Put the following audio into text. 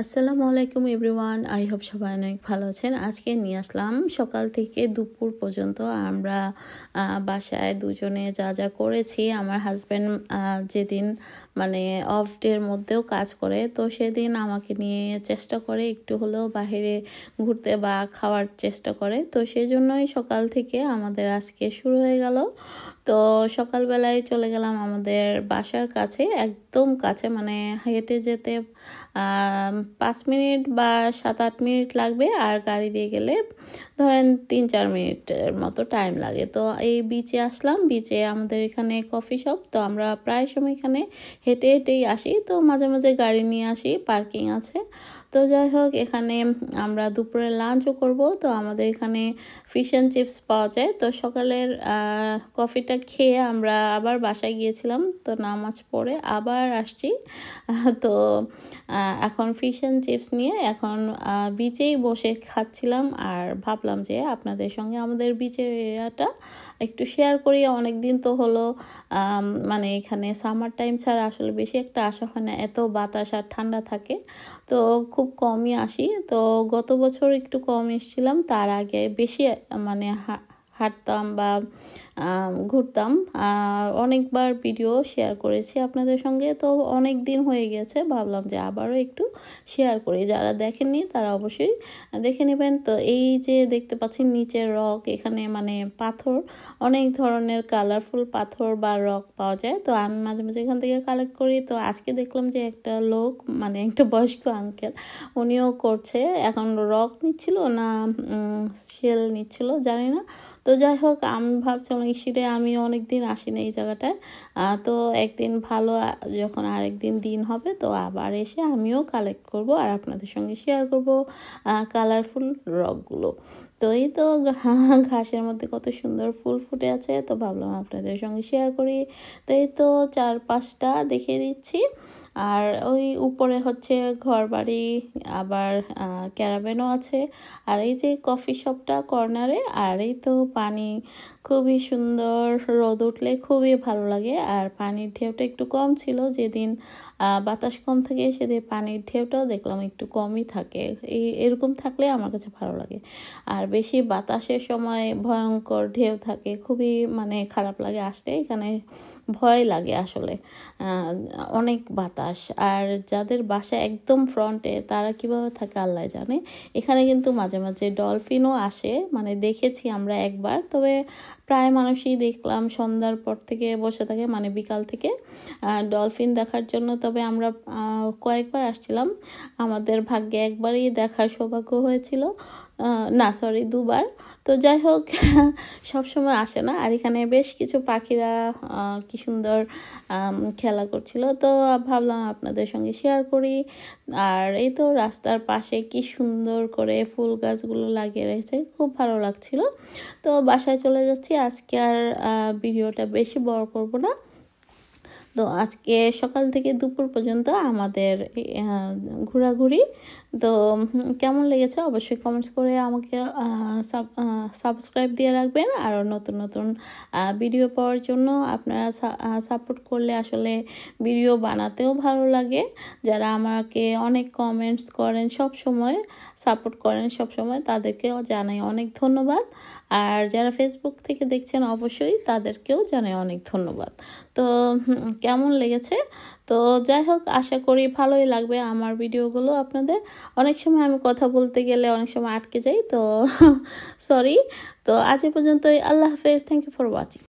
আসসালামু আলাইকুম everyone, I hope সবাই অনেক ভালো আছেন। আজকে নিয়ে আসলাম সকাল থেকে দুপুর পর্যন্ত আমরা বাসায় দুজনে যা যা করেছি। আমার হাজব্যান্ড যেদিন মানে অফ ডের মধ্যেও কাজ করে, তো সেদিন আমাকে নিয়ে চেষ্টা করে একটু হলেও বাইরে ঘুরতে বা খাওয়ার চেষ্টা করে। তো সেই জন্যই সকাল থেকে আমাদের আজকে শুরু হয়ে গেল। তো সকালবেলায় চলে গেলাম আমাদের বাসার কাছে, একদম কাছে, মানে হেঁটে যেতে 5 মিনিট বা 7-8 মিনিট লাগবে, আর গাড়ি দিয়ে গেলে ধরেন 3-4 মিনিটের মতো টাইম লাগে। তো এই বিচে আসলাম। বিচে আমাদের এখানে কফি শপ, তো আমরা প্রায় সময় এখানে হেঁটে হেঁটেই আসি। তো মাঝে মাঝে গাড়ি নিয়ে আসি, পার্কিং আছে। তো যাই হোক, এখানে আমরা দুপুরে লাঞ্চও করব। তো আমাদের এখানে ফিশ অ্যান্ড চিপস পাওয়া যায়। তো সকালের কফিটা খেয়ে আমরা আবার বাসায় গিয়েছিলাম। তো নামাজ পড়ে আবার আসছি। তো এখন ফিশ অ্যান্ড চিপস নিয়ে এখন বিচেই বসে খাচ্ছিলাম, আর ভাবলাম যে আপনাদের সঙ্গে আমাদের বিচের এরিয়াটা একটু শেয়ার করি। অনেক দিন তো হলো, মানে এখানে সামার টাইম ছাড়া আসলে বেশি একটা আসা হয় না, এত বাতাস আর ঠান্ডা থাকে, তো খুব কমই আসি। তো গত বছর একটু কম এসেছিলাম, তার আগে বেশি মানে হাঁটতাম বা ঘুরতাম। অনেকবার ভিডিও শেয়ার করেছি আপনাদের সঙ্গে, তো অনেক দিন হয়ে গেছে, ভাবলাম যে আবারও একটু শেয়ার করি। যারা দেখেননি তারা অবশ্যই দেখে নেবেন। তো এই যে দেখতে পাচ্ছেন নিচের রক, এখানে মানে পাথর, অনেক ধরনের কালারফুল পাথর বা রক পাওয়া যায়। তো আমি মাঝে মাঝে এখান থেকে কালেক্ট করি। তো আজকে দেখলাম যে একটা লোক, মানে একটা বয়স্ক আঙ্কেল, উনিও করছে। এখন রক নিচ্ছিল না শেল নিচ্ছিল জানি না। তো যাই হোক, আমি ভাবছিলাম ইসিরে আমি অনেক দিন আসি না এই জায়গাটায়। তো একদিন ভালো, যখন আরেকদিন দিন হবে তো আবার এসে আমিও কালেক্ট করব আর আপনাদের সঙ্গে শেয়ার করব কালারফুল রকগুলো। তো এই তো ঘাসের মধ্যে কত সুন্দর ফুল ফুটে আছে, তো ভাবলাম আপনাদের সঙ্গে শেয়ার করি। তো এই তো 4-5টা দেখিয়ে দিচ্ছি। আর ওই উপরে হচ্ছে ঘর বাড়ি, আবার ক্যারাভেনও আছে। আর এই যে কফি শপটা কর্নারে, আর এই তো পানি খুবই সুন্দর, রোদ উঠলে খুবই ভালো লাগে। আর পানির ঢেউটা একটু কম ছিল, যেদিন বাতাস কম থাকে সেদিন পানির ঢেউটাও দেখলাম একটু কমই থাকে। এরকম থাকলে আমার কাছে ভালো লাগে। আর বেশি বাতাসের সময় ভয়ঙ্কর ঢেউ থাকে, খুবই মানে খারাপ লাগে আসতে, এখানে ভয় লাগে আসলে, অনেক বাতাস। আর যাদের বাসা একদম ফ্রন্টে তারা কিভাবে থাকে আল্লাহ জানে। এখানে কিন্তু মাঝে মাঝে ডলফিনও আসে, মানে দেখেছি আমরা একবার, তবে প্রায় মানুষই দেখলাম সন্ধ্যার পর থেকে বসে থাকে, মানে বিকাল থেকে ডলফিন দেখার জন্য। তবে আমরা কয়েকবার আসছিলাম, আমাদের ভাগ্যে একবারই দেখার সৌভাগ্য হয়েছিল, না সরি 2বার। তো যাই হোক, সবসময় আসে না। আর এখানে বেশ কিছু পাখিরা কি সুন্দর খেলা করছিল, তো ভাবলাম আপনাদের সঙ্গে শেয়ার করি। আর এই তো রাস্তার পাশে কি সুন্দর করে ফুল গাছগুলো লাগিয়ে রয়েছে, খুব ভালো লাগছিল। তো বাসায় চলে যাচ্ছি, আজকে আর ভিডিওটা বেশি বড় করব না। তো আজকে সকাল থেকে দুপুর পর্যন্ত আমাদের ঘোরাঘুরি। তো কেমন লেগেছে অবশ্যই কমেন্টস করে আমাকে সাবস্ক্রাইব দিয়ে রাখবেন। আরও নতুন নতুন ভিডিও পাওয়ার জন্য আপনারা সাপোর্ট করলে আসলে ভিডিও বানাতেও ভালো লাগে। যারা আমাকে অনেক কমেন্টস করেন, সব সময় সাপোর্ট করেন, সব সময় তাদেরকেও জানাই অনেক ধন্যবাদ। আর যারা ফেসবুক থেকে দেখছেন অবশ্যই তাদেরকেও জানাই অনেক ধন্যবাদ। তো কেমন লেগেছে? তো যাই হোক, আশা করি ভালোই লাগবে আমার ভিডিওগুলো আপনাদের। অনেক সময় আমি কথা বলতে গেলে অনেক সময় আটকে যাই, তো সরি। তো আজ এ পর্যন্তই, আল্লাহ হাফেজ, থ্যাংক ইউ ফর ওয়াচিং।